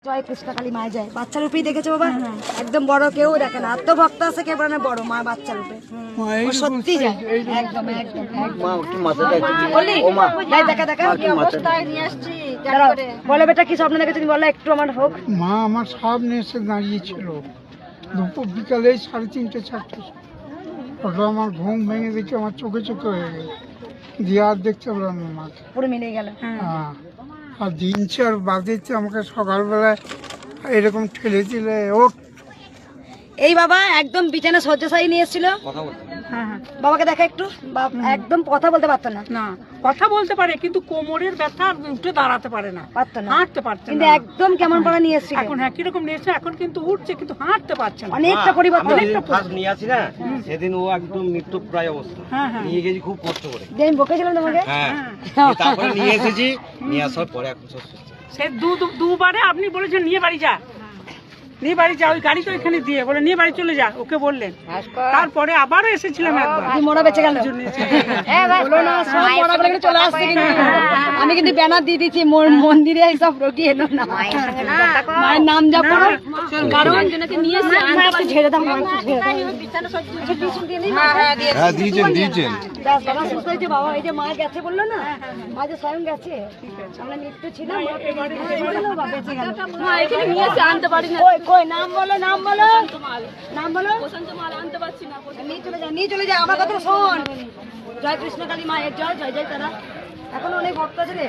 জয় কৃষ্ণকালী মায় যায়। বাচ্চা রূপেই দেখেছো বাবা, একদম বড় কেউ দেখে না, এত ভক্ত আছে কেউ না, বড় মা বাচ্চা রূপে সত্যি যায় একদম একদম দেখা দেখা কি অবস্থায় নিয়ে আসছি। বলে বেটা কি স্বপ্ন দেখেছো বলো একটু আমার হোক। মা আমার সামনে এসে দাঁড়িয়েছিল দুপুর বিকালে 3:30 4টা, ওটা আমার ঘুম ভেঙে দেখে আমার চোখে চোখে হয়ে গেল, দিয়ে আর দেখতে পেলাম না মাকে। পুরো মিলে গেল। হ্যাঁ, আর 3-4 বাজেতে আমাকে সকালবেলায় এরকম ঠেলে দিলে ওঠ। এই বাবা একদম বিছানা শয্যাশায়ী নিয়ে এসেছিল, বাবাকে দেখা একটু, একদম কথা বলতে পারতো না। না কথা বলতে পারে কিন্তু কোমরের ব্যথা, উঠে দাঁড়াতে পারে না, পারতো না, হাঁটতে পারছে কিন্তু না। একদম কেমন পড়া নিয়ে এসেছিল এখন হ্যাঁ কিরকম নিয়েছে, এখন কিন্তু উঠছে কিন্তু হাঁটতে পারছে না। অনেকটা পরিবর্তন। নিয়ে আসি না সেদিন ও একদম মৃত্যু প্রায় অবস্থা, নিয়ে গেছি খুব কষ্ট করে। যে আমি বকেছিলাম তোমাকে, হ্যাঁ তারপরে নিয়ে এসেছি, নিয়ে আসার পরে এখন সব সুস্থ। সে দুবারে আপনি বলেছেন নিয়ে বাড়ি যা, নিয়ে বাড়ি যা, ওই গাড়ি তো এখানে দিয়ে বলে নিয়ে বাড়ি চলে যা, ওকে বললেন। তারপরে আবারও এসেছিলাম একবার, মোড়া বেঁচে গেল বলো না, সব মোড়া বলে চলে আসছে। কিন্তু আমি কিন্তু ব্যানার দিয়ে দিচ্ছি মন্দিরে সব রোগী এলো না, মায়ের নাম জপ করো, কারণ নিয়ে ঝেড়ে দাও। হ্যাঁ দিয়েছেন দিয়েছেন। বাবা সুস্থ হয়েছে, বাবা এই যে মা গেছে বললো না, মা যে স্বয়ং গেছে, আমরা মৃত্যু ছিলাম বেঁচে গেল। আনতে পারি না, কই নাম বলো, নাম বলো, নাম বলো। আনতে পারছি না, নিয়ে চলে যা, নিয়ে চলে যা, আমার কথা শোন। জয় কৃষ্ণকালী মায়ের জয়, জয় জয় তারা। এখন অনেক ভক্ত আছে রে,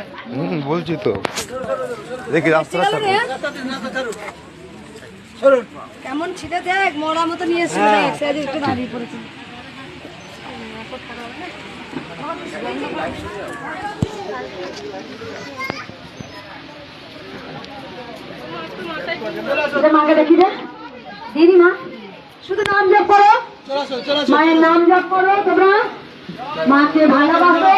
বলছি তো দেখি রাস্তা কেমন ছিল দেখ, মরা মতো নিয়ে এসেছিল, একটু দাঁড়িয়ে পড়েছিল। মাকে দেখি রে দিদিমা, শুধু নাম জপ করো, মায়ের নাম জপ করো, তোমরা মাকে ভালোবাসো,